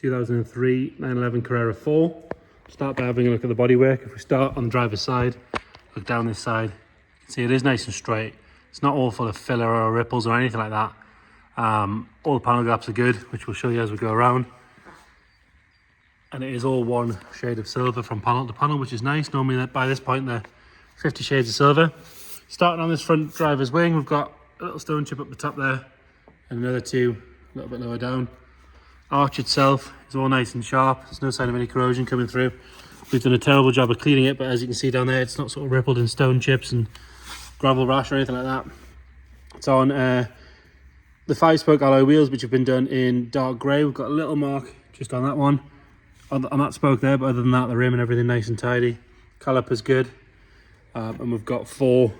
2003 911 Carrera 4. Start by having a look at the bodywork. If we start on the driver's side, look down this side, you can see it is nice and straight. It's not all full of filler or ripples or anything like that. All the panel gaps are good, which we'll show you as we go around. And it is all one shade of silver from panel to panel, which is nice. Normally by this point they're 50 shades of silver. Starting on this front driver's wing, we've got a little stone chip up the top there and another two a little bit lower down. Arch itself is all nice and sharp. There's no sign of any corrosion coming through. We've done a terrible job of cleaning it, but as you can see down there, it's not sort of rippled in stone chips and gravel rash or anything like that. It's on the 5-spoke alloy wheels, which have been done in dark grey. We've got a little mark just on that one, on that spoke there, but other than that, the rim and everything nice and tidy. Caliper's good, and we've got 4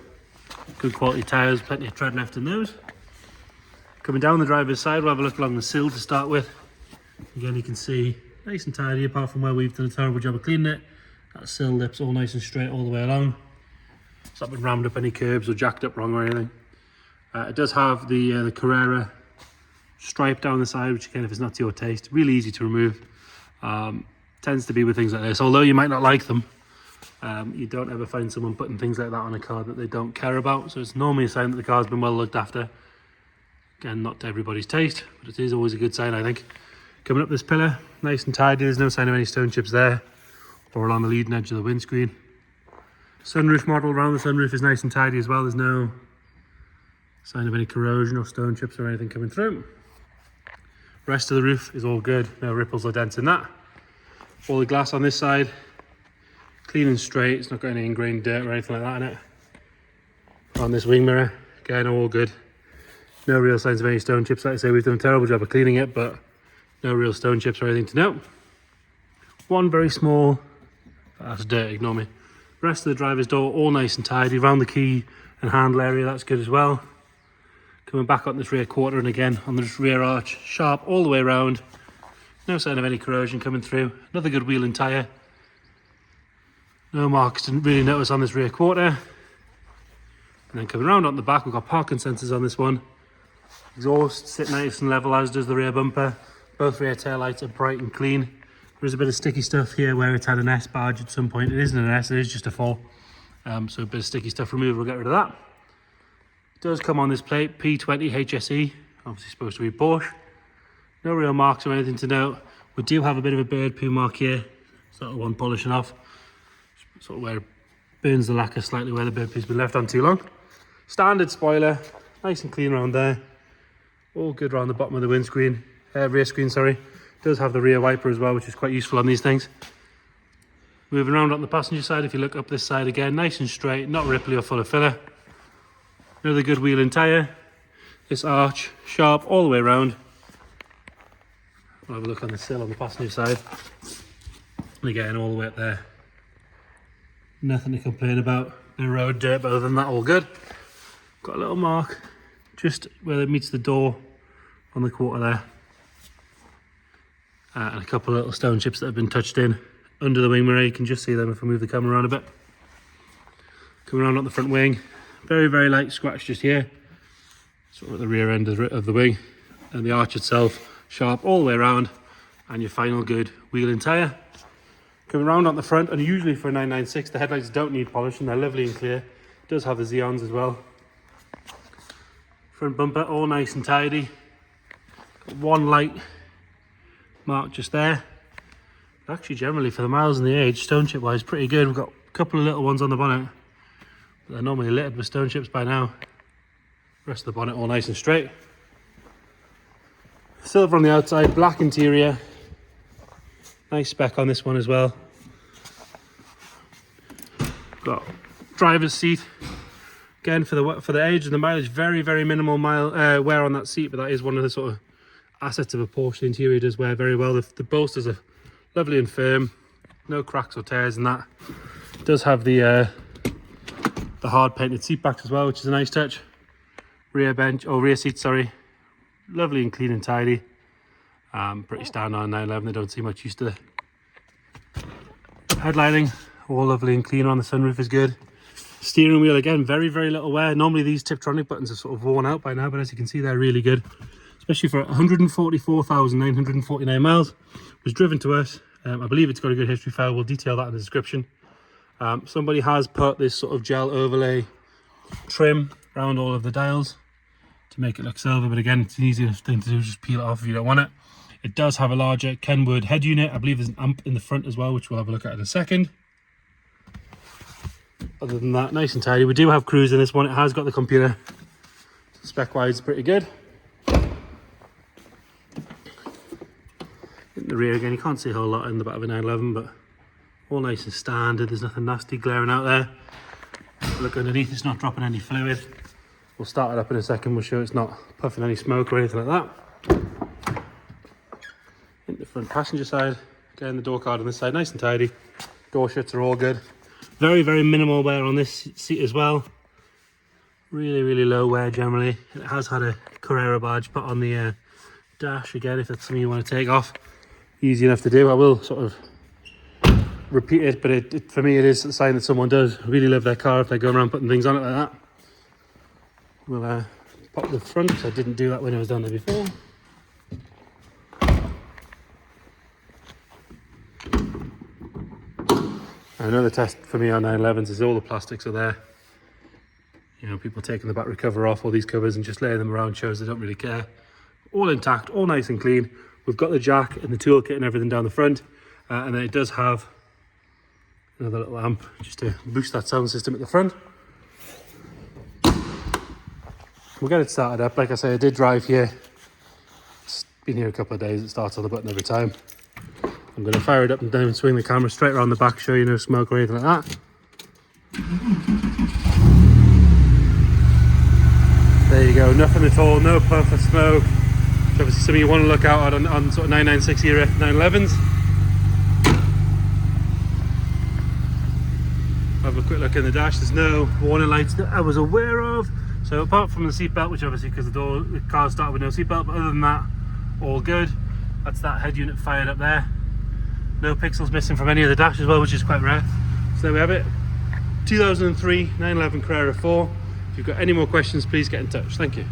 good quality tyres, plenty of tread left in those. Coming down the driver's side, we'll have a look along the sill to start with. Again, you can see nice and tidy, apart from where we've done a terrible job of cleaning it. That sill lip's all nice and straight all the way along. It's not been rammed up any curbs or jacked up wrong or anything. It does have the Carrera stripe down the side, which again, if it's not to your taste, really easy to remove. Tends to be with things like this, although you might not like them, you don't ever find someone putting things like that on a car that they don't care about. So it's normally a sign that the car's been well looked after. Again, not to everybody's taste, but it is always a good sign, I think. Coming up this pillar, nice and tidy. There's no sign of any stone chips there or along the leading edge of the windscreen. Sunroof model around the sunroof is nice and tidy as well. There's no sign of any corrosion or stone chips or anything coming through. Rest of the roof is all good. No ripples or dents in that. All the glass on this side, clean and straight. It's not got any ingrained dirt or anything like that in it. On this wing mirror, again, all good. No real signs of any stone chips. Like I say, we've done a terrible job of cleaning it, but no real stone chips or anything to note. One very small, that's dirt, ignore me. Rest of the driver's door, all nice and tidy. Around the key and handle area, that's good as well. Coming back on this rear quarter, and again on this rear arch, sharp all the way around. No sign of any corrosion coming through. Another good wheel and tyre. No marks to really notice on this rear quarter. And then coming around on the back, we've got parking sensors on this one. Exhaust sit nice and level, as does the rear bumper. Both rear tail lights are bright and clean. There is a bit of sticky stuff here where it's had an S badge at some point. It isn't an S, it is just a 4. So a bit of sticky stuff removed, we'll get rid of that. It does come on this plate, P20 HSE, obviously supposed to be Porsche. No real marks or anything to note. We do have a bit of a bird poo mark here, sort of one polishing off, sort of where it burns the lacquer slightly where the bird poo's been left on too long. Standard spoiler, nice and clean around there. All good around the bottom of the windscreen, rear screen, sorry. It does have the rear wiper as well, which is quite useful on these things. Moving around on the passenger side, if you look up this side again, nice and straight, not ripply or full of filler. Another good wheel and tyre. This arch, sharp all the way around. We'll have a look on the sill on the passenger side. And again, all the way up there. Nothing to complain about. No road dirt, but other than that, all good. Got a little mark just where it meets the door on the quarter there. And a couple of little stone chips that have been touched in under the wing mirror. You can just see them if I move the camera around a bit. Coming around on the front wing, very, very light scratch just here. Sort of at the rear end of the wing. And the arch itself, sharp all the way around. And your final good wheel and tyre. Coming around on the front, and usually for a 996, the headlights don't need polishing. They're lovely and clear. It does have the Xeons as well. Front bumper, all nice and tidy. Got one light mark just there. Actually, generally for the miles and the age, stone chip wise, pretty good. We've got a couple of little ones on the bonnet, but they're normally littered with stone chips by now. Rest of the bonnet all nice and straight. Silver on the outside, black interior. Nice spec on this one as well. Got driver's seat. Again, for the age and the mileage, very, very minimal wear on that seat, but that is one of the sort of assets of a Porsche. The interior does wear very well. The bolsters are lovely and firm, no cracks or tears in that. It does have the hard painted seat backs as well, which is a nice touch. Rear seat, sorry. Lovely and clean and tidy. Pretty standard on 911. They don't see much use to the headlining. All lovely and clean on the sunroof is good. Steering wheel, again, very, very little wear. Normally these Tiptronic buttons are sort of worn out by now, but as you can see, they're really good. especially for 144,949 miles. It was driven to us. I believe it's got a good history file. We'll detail that in the description. Somebody has put this sort of gel overlay trim around all of the dials to make it look silver, but again, it's an easy thing to do, just peel it off if you don't want it. It does have a larger Kenwood head unit. I believe there's an amp in the front as well, which we'll have a look at in a second. Other than that, nice and tidy. We do have cruise in this one. It has got the computer. Spec wise, pretty good. In the rear again, you can't see a whole lot in the back of a 911, but all nice and standard. There's nothing nasty glaring out there. Look underneath, it's not dropping any fluid. We'll start it up in a second. We'll show it's not puffing any smoke or anything like that. In the front passenger side, again, the door card on this side, nice and tidy. Door shuts are all good. Very, very minimal wear on this seat as well. Really, really low wear generally. It has had a Carrera badge put on the dash again, if that's something you want to take off. Easy enough to do. I will sort of repeat it, but for me it is a sign that someone does really love their car if they're going around putting things on it like that. We'll pop the front, because I didn't do that when I was down there before. Another test for me on 911s is all the plastics are there. You know, people taking the battery cover off all these covers and just laying them around shows they don't really care. All intact, all nice and clean. We've got the jack and the toolkit and everything down the front, and then it does have another little amp just to boost that sound system at the front. We'll get it started up. Like I say, I did drive here. It's been here a couple of days. It starts on the button every time. I'm going to fire it up and down and swing the camera straight around the back, show you no smoke or anything like that. There you go, nothing at all, no puff of smoke. Which obviously something you want to look out on sort of 996 era 911s. Have a quick look in the dash. There's no warning lights that I was aware of. So apart from the seatbelt, which obviously because the car started with no seatbelt, but other than that, all good. That's that head unit fired up there. No pixels missing from any of the dash as well, which is quite rare. So there we have it. 2003 911 Carrera 4. If you've got any more questions, please get in touch. Thank you.